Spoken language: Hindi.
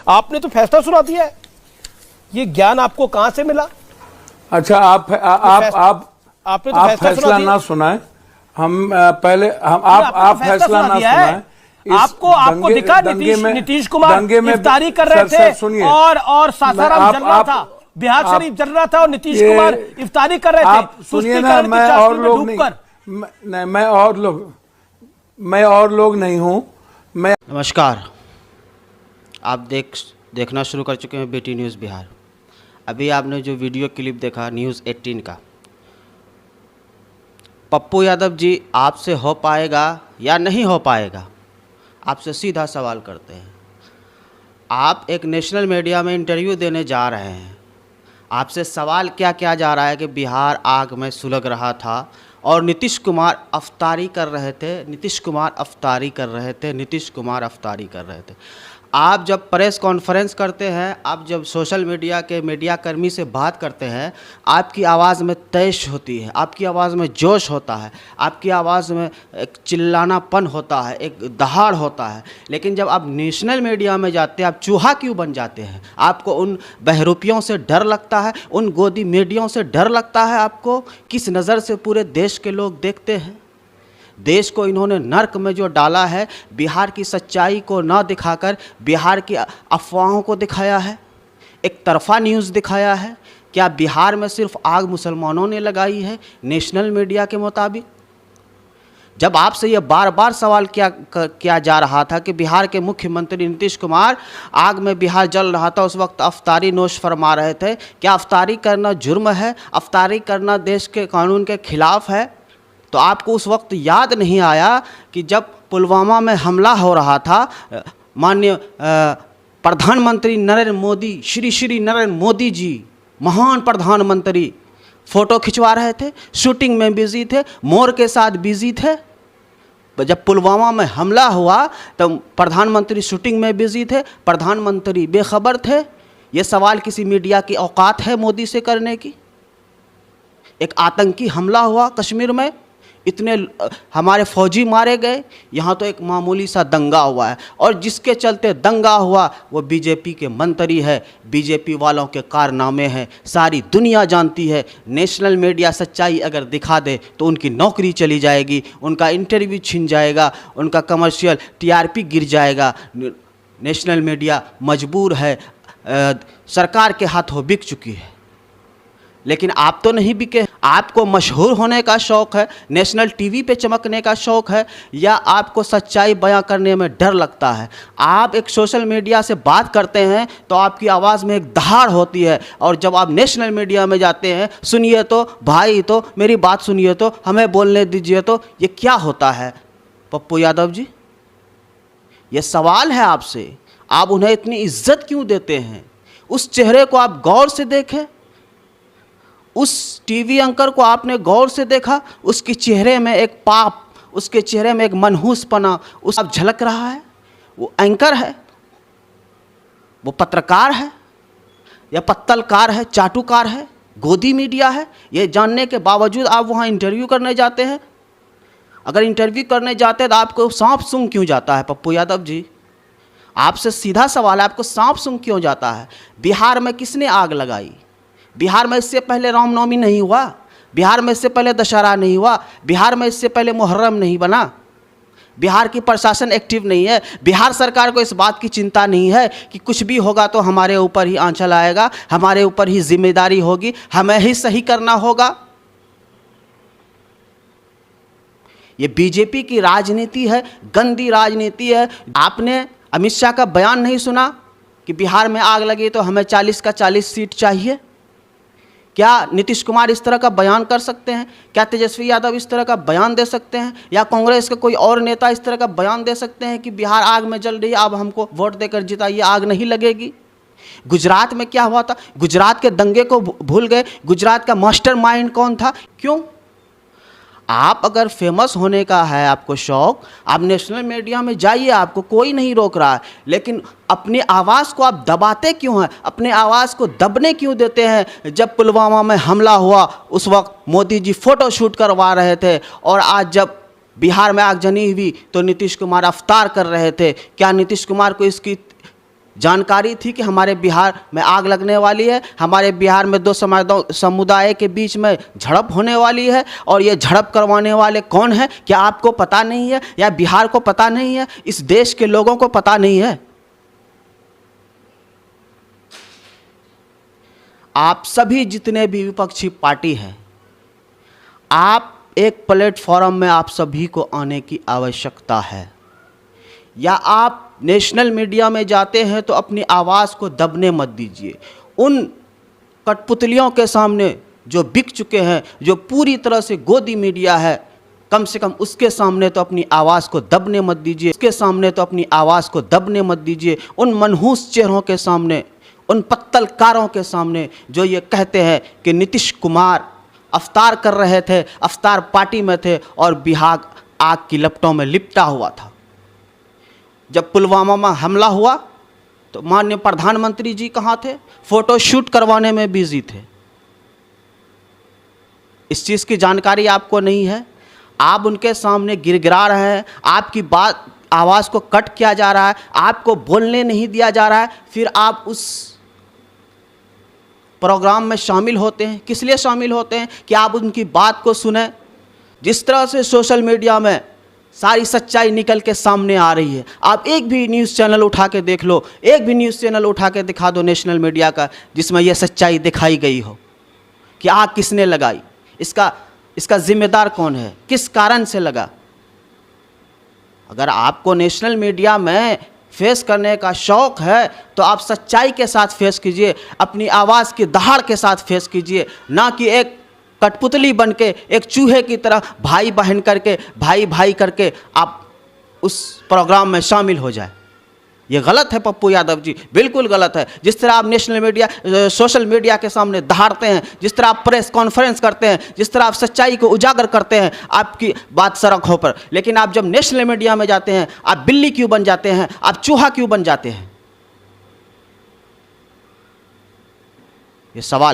आपने तो फैसला सुना दिया है, ये ज्ञान आपको कहां से मिला? अच्छा, आपने तो फैसला ना सुनाए, हम पहले हम आप फैसला ना सुनाए। आपको दिखा नीतीश कुमार इफ्तारी कर रहे थे और सासाराम जल रहा था, बिहार शरीफ जल रहा था और नीतीश कुमार इफ्तारी कर रहे थे। आप सुनिए ना, मैं और लोग नहीं, मैं और लोग नहीं हूं। मैं नमस्कार, आप देखना शुरू कर चुके हैं BT न्यूज़ बिहार। अभी आपने जो वीडियो क्लिप देखा न्यूज़ 18 का, पप्पू यादव जी आपसे हो पाएगा या नहीं हो पाएगा, आपसे सीधा सवाल करते हैं। आप एक नेशनल मीडिया में इंटरव्यू देने जा रहे हैं, आपसे सवाल क्या किया जा रहा है कि बिहार आग में सुलग रहा था और नीतीश कुमार अफ्तारी कर रहे थे, नीतीश कुमार अफ्तारी कर रहे थे, नीतीश कुमार अफ्तारी कर रहे थे। आप जब प्रेस कॉन्फ्रेंस करते हैं, आप जब सोशल मीडिया के मीडिया कर्मी से बात करते हैं, आपकी आवाज़ में तैश होती है, आपकी आवाज़ में जोश होता है, आपकी आवाज़ में एक चिल्लानापन होता है, एक दहाड़ होता है। लेकिन जब आप नेशनल मीडिया में जाते हैं, आप चूहा क्यों बन जाते हैं? आपको उन बहरूपियों से डर लगता है, उन गोदी मीडियों से डर लगता है। आपको किस नज़र से पूरे देश के लोग देखते हैं? देश को इन्होंने नर्क में जो डाला है, बिहार की सच्चाई को ना दिखाकर बिहार की अफवाहों को दिखाया है, एक तरफा न्यूज़ दिखाया है। क्या बिहार में सिर्फ आग मुसलमानों ने लगाई है नेशनल मीडिया के मुताबिक? जब आपसे ये बार बार सवाल किया जा रहा था कि बिहार के मुख्यमंत्री नीतीश कुमार आग में बिहार जल रहा था, उस वक्त अफ्तारी नोश फरमा रहे थे। क्या अफ्तारी करना जुर्म है? अफ्तारी करना देश के कानून के खिलाफ है? तो आपको उस वक्त याद नहीं आया कि जब पुलवामा में हमला हो रहा था, माननीय प्रधानमंत्री नरेंद्र मोदी, श्री नरेंद्र मोदी जी, महान प्रधानमंत्री, फ़ोटो खिंचवा रहे थे, शूटिंग में बिजी थे, मोर के साथ बिजी थे। जब पुलवामा में हमला हुआ तो प्रधानमंत्री शूटिंग में बिजी थे, प्रधानमंत्री बेखबर थे। ये सवाल किसी मीडिया की औकात है मोदी से करने की? एक आतंकी हमला हुआ कश्मीर में, इतने हमारे फौजी मारे गए, यहाँ तो एक मामूली सा दंगा हुआ है, और जिसके चलते दंगा हुआ वो बीजेपी के मंत्री है, बीजेपी वालों के कारनामे हैं, सारी दुनिया जानती है। नेशनल मीडिया सच्चाई अगर दिखा दे तो उनकी नौकरी चली जाएगी, उनका इंटरव्यू छिन जाएगा, उनका कमर्शियल TRP गिर जाएगा। नेशनल मीडिया मजबूर है, सरकार के हाथों बिक चुकी है। लेकिन आप तो नहीं बिके। आपको मशहूर होने का शौक़ है, नेशनल TV पे चमकने का शौक़ है, या आपको सच्चाई बयां करने में डर लगता है? आप एक सोशल मीडिया से बात करते हैं तो आपकी आवाज़ में एक दहाड़ होती है, और जब आप नेशनल मीडिया में जाते हैं, सुनिए तो भाई, तो मेरी बात सुनिए तो, हमें बोलने दीजिए तो, ये क्या होता है पप्पू यादव जी? ये सवाल है आपसे, आप उन्हें इतनी इज्जत क्यों देते हैं? उस चेहरे को आप गौर से देखें, उस TV एंकर को आपने गौर से देखा, उसके चेहरे में एक पाप, उसके चेहरे में एक मनहूसपना उस अब झलक रहा है। वो एंकर है, वो पत्रकार है, या पत्तलकार है, चाटुकार है, गोदी मीडिया है? ये जानने के बावजूद आप वहाँ इंटरव्यू करने जाते हैं। अगर इंटरव्यू करने जाते हैं तो आपको सांप सूंघ क्यों जाता है पप्पू यादव जी? आपसे सीधा सवाल है, आपको सांप सूंघ क्यों जाता है? बिहार में किसने आग लगाई? बिहार में इससे पहले रामनवमी नहीं हुआ, बिहार में इससे पहले दशहरा नहीं हुआ, बिहार में इससे पहले मुहर्रम नहीं बना। बिहार की प्रशासन एक्टिव नहीं है, बिहार सरकार को इस बात की चिंता नहीं है कि कुछ भी होगा तो हमारे ऊपर ही आंचल आएगा, हमारे ऊपर ही जिम्मेदारी होगी, हमें ही सही करना होगा। ये बीजेपी की राजनीति है, गंदी राजनीति है। आपने अमित शाह का बयान नहीं सुना कि बिहार में आग लगी तो हमें 40 का 40 सीट चाहिए? क्या नीतीश कुमार इस तरह का बयान कर सकते हैं? क्या तेजस्वी यादव इस तरह का बयान दे सकते हैं? या कांग्रेस के कोई और नेता इस तरह का बयान दे सकते हैं कि बिहार आग में जल रही है, अब हमको वोट देकर जिताइए, आग नहीं लगेगी? गुजरात में क्या हुआ था? गुजरात के दंगे को भूल गए? गुजरात का मास्टरमाइंड कौन था? क्यों? आप अगर फेमस होने का है आपको शौक, आप नेशनल मीडिया में जाइए, आपको कोई नहीं रोक रहा है। लेकिन अपनी आवाज़ को आप दबाते क्यों हैं? अपने आवाज़ को दबने क्यों देते हैं? जब पुलवामा में हमला हुआ उस वक्त मोदी जी फ़ोटो शूट करवा रहे थे, और आज जब बिहार में आगजनी हुई तो नीतीश कुमार अफ्तार कर रहे थे। क्या नीतीश कुमार को इसकी जानकारी थी कि हमारे बिहार में आग लगने वाली है, हमारे बिहार में दो समुदाय के बीच में झड़प होने वाली है, और ये झड़प करवाने वाले कौन है? क्या आपको पता नहीं है? या बिहार को पता नहीं है? इस देश के लोगों को पता नहीं है? आप सभी जितने भी विपक्षी पार्टी हैं, आप एक प्लेटफॉर्म में आप सभी को आने की आवश्यकता है। या आप नेशनल मीडिया में जाते हैं तो अपनी आवाज़ को दबने मत दीजिए। उन कठपुतलियों के सामने जो बिक चुके हैं, जो पूरी तरह से गोदी मीडिया है, कम से कम उसके सामने तो अपनी आवाज़ को दबने मत दीजिए। उसके सामने तो अपनी आवाज़ को दबने मत दीजिए। उन मनहूस चेहरों के सामने, उन पत्तलकारों के सामने जो ये कहते हैं कि नीतीश कुमार अफ्तार कर रहे थे, अफ्तार पार्टी में थे और बिहार आग की लपटों में लिपटा हुआ था। जब पुलवामा में हमला हुआ तो माननीय प्रधानमंत्री जी कहाँ थे? फोटो शूट करवाने में बिजी थे। इस चीज़ की जानकारी आपको नहीं है। आप उनके सामने गिड़गिड़ा रहे हैं, आपकी बात आवाज़ को कट किया जा रहा है, आपको बोलने नहीं दिया जा रहा है, फिर आप उस प्रोग्राम में शामिल होते हैं। किस लिए शामिल होते हैं? कि आप उनकी बात को सुने। जिस तरह से सोशल मीडिया में सारी सच्चाई निकल के सामने आ रही है, आप एक भी न्यूज़ चैनल उठा के देख लो, एक भी न्यूज़ चैनल उठा के दिखा दो नेशनल मीडिया का जिसमें यह सच्चाई दिखाई गई हो कि आग किसने लगाई, इसका जिम्मेदार कौन है, किस कारण से लगा। अगर आपको नेशनल मीडिया में फेस करने का शौक़ है तो आप सच्चाई के साथ फेस कीजिए, अपनी आवाज़ की दहाड़ के साथ फेस कीजिए, ना कि एक कठपुतली बन के, एक चूहे की तरह भाई बहन करके, भाई भाई करके आप उस प्रोग्राम में शामिल हो जाए। ये गलत है पप्पू यादव जी, बिल्कुल गलत है। जिस तरह आप नेशनल मीडिया, सोशल मीडिया के सामने दहाड़ते हैं, जिस तरह आप प्रेस कॉन्फ्रेंस करते हैं, जिस तरह आप सच्चाई को उजागर करते हैं, आपकी बात सड़कों पर, लेकिन आप जब नेशनल मीडिया में जाते हैं आप बिल्ली क्यों बन जाते हैं? आप चूहा क्यों बन जाते हैं? ये सवाल